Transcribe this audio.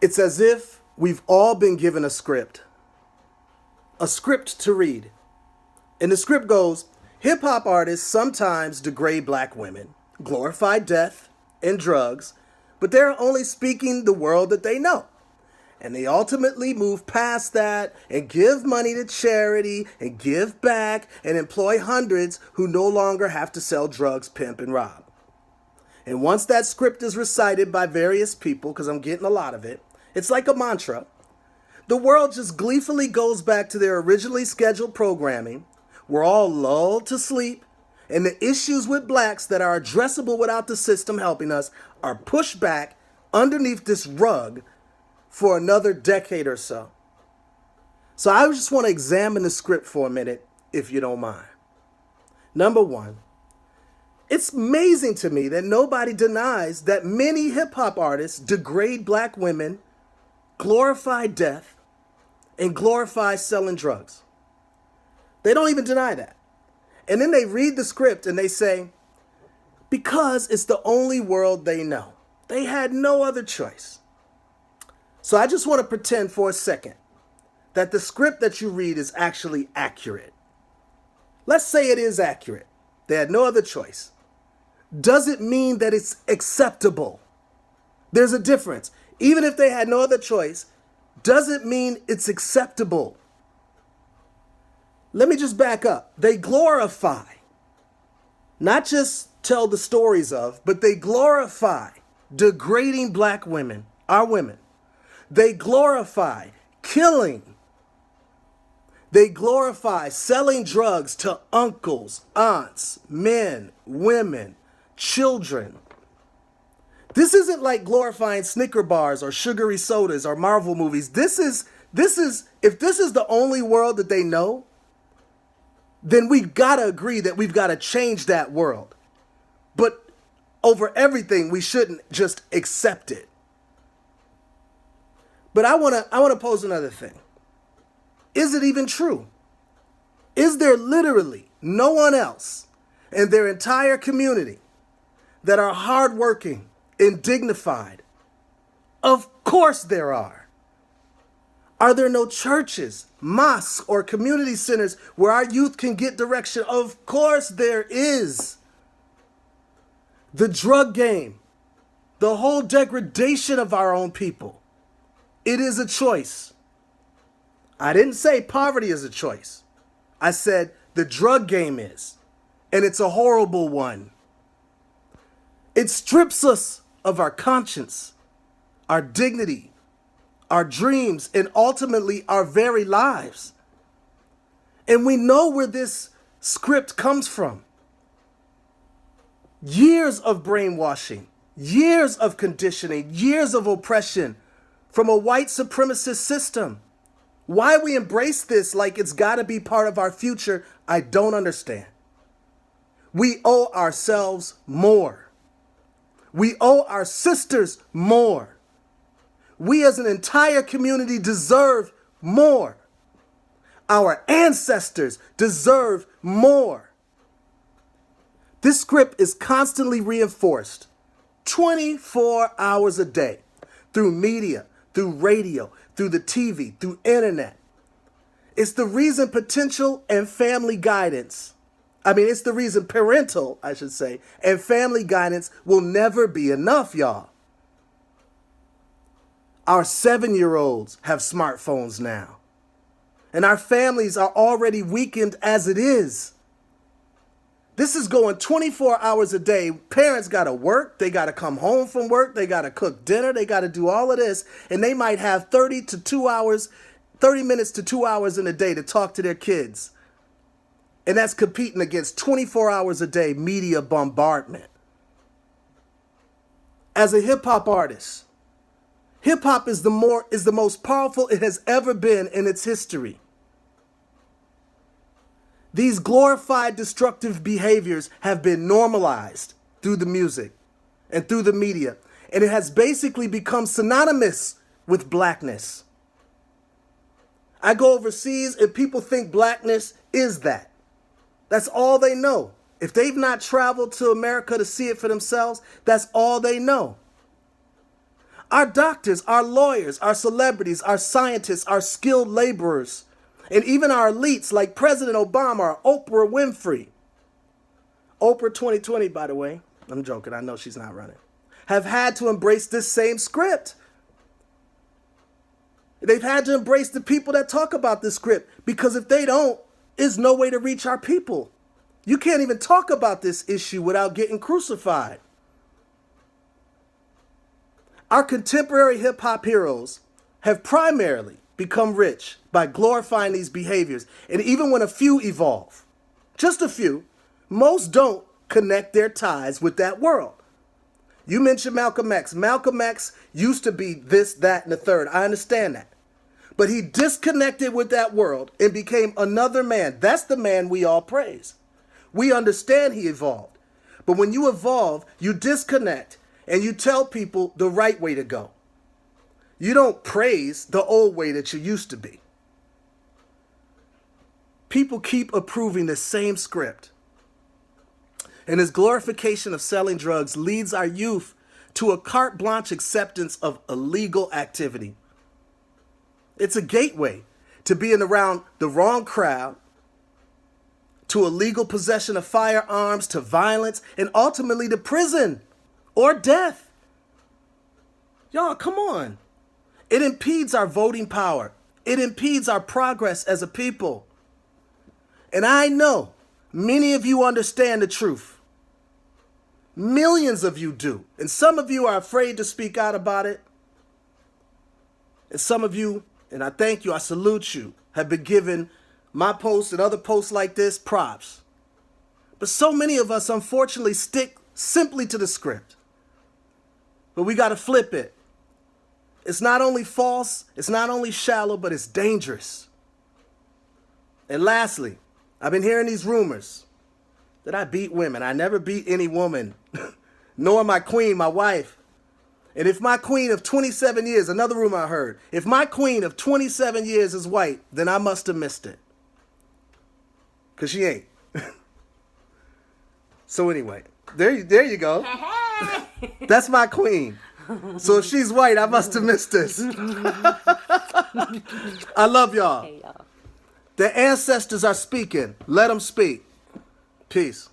It's as if we've all been given a script to read. And the script goes, hip hop artists sometimes degrade black women, glorify death and drugs, but they're only speaking the world that they know. And they ultimately move past that and give money to charity and give back and employ hundreds who no longer have to sell drugs, pimp, and rob. And once that script is recited by various people, because I'm getting a lot of it, it's like a mantra. The world just gleefully goes back to their originally scheduled programming. We're all lulled to sleep, and the issues with blacks that are addressable without the system helping us are pushed back underneath this rug for another decade or so. So I just want to examine the script for a minute, if you don't mind. Number one, it's amazing to me that nobody denies that many hip hop artists degrade black women, glorify death, and glorify selling drugs. They don't even deny that. And then they read the script and they say, because it's the only world they know. They had no other choice. So I just want to pretend for a second that the script that you read is actually accurate. Let's say it is accurate. They had no other choice. Does it mean that it's acceptable? There's a difference. Even if they had no other choice, does it mean it's acceptable? Let me just back up. They glorify, not just tell the stories of, but they glorify degrading black women, our women. They glorify killing. They glorify selling drugs to uncles, aunts, men, women, children. This isn't like glorifying Snicker bars or sugary sodas or Marvel movies. If this is the only world that they know, then we've got to agree that we've got to change that world. But over everything, we shouldn't just accept it. But I want to pose another thing. Is it even true? Is there literally no one else in their entire community that are hardworking and dignified? Of course there are. Are there no churches, mosques, or community centers where our youth can get direction? Of course there is. The drug game, the whole degradation of our own people, it is a choice. I didn't say poverty is a choice. I said the drug game is, and it's a horrible one. It strips us of our conscience, our dignity, our dreams, and ultimately our very lives. And we know where this script comes from. Years of brainwashing, years of conditioning, years of oppression from a white supremacist system. Why we embrace this like it's got to be part of our future, I don't understand. We owe ourselves more. We owe our sisters more. We as an entire community deserve more. Our ancestors deserve more. This script is constantly reinforced 24 hours a day through media, through radio, through the TV, through internet. It's the reason potential and family guidance, it's the reason parental, I should say, and family guidance will never be enough, y'all. Our 7-year-olds have smartphones now, and our families are already weakened as it is. This is going 24 hours a day. Parents got to work. They got to come home from work. They got to cook dinner. They got to do all of this. And they might have 30 minutes to 2 hours in a day to talk to their kids. And that's competing against 24 hours a day media bombardment. As a hip hop artist, hip hop is the most powerful it has ever been in its history. These glorified destructive behaviors have been normalized through the music and through the media, and it has basically become synonymous with blackness. I go overseas and people think blackness is that. That's all they know. If they've not traveled to America to see it for themselves, that's all they know. Our doctors, our lawyers, our celebrities, our scientists, our skilled laborers, and even our elites like President Obama or Oprah Winfrey. Oprah 2020, by the way, I'm joking, I know she's not running, have had to embrace this same script. They've had to embrace the people that talk about this script, because if they don't, there's no way to reach our people. You can't even talk about this issue without getting crucified. Our contemporary hip-hop heroes have primarily become rich by glorifying these behaviors. And even when a few evolve, just a few, most don't connect their ties with that world. You mentioned Malcolm X. Malcolm X used to be this, that, and the third. I understand that. But he disconnected with that world and became another man. That's the man we all praise. We understand he evolved. But when you evolve, you disconnect and you tell people the right way to go. You don't praise the old way that you used to be. People keep approving the same script. And his glorification of selling drugs leads our youth to a carte blanche acceptance of illegal activity. It's a gateway to being around the wrong crowd, to illegal possession of firearms, to violence, and ultimately to prison or death. Y'all, come on. It impedes our voting power. It impedes our progress as a people. And I know many of you understand the truth. Millions of you do. And some of you are afraid to speak out about it. And some of you, and I thank you, I salute you, have been given my posts and other posts like this props. But so many of us, unfortunately, stick simply to the script. But we got to flip it. It's not only false, it's not only shallow, but it's dangerous. And lastly, I've been hearing these rumors that I beat women. I never beat any woman, nor my queen, my wife. And if my queen of 27 years, another rumor I heard, if my queen of 27 years is white, then I must have missed it. Because she ain't. So anyway, there you go. That's my queen. So if she's white, I must have missed this. I love y'all. Hey, y'all. The ancestors are speaking. Let them speak. Peace.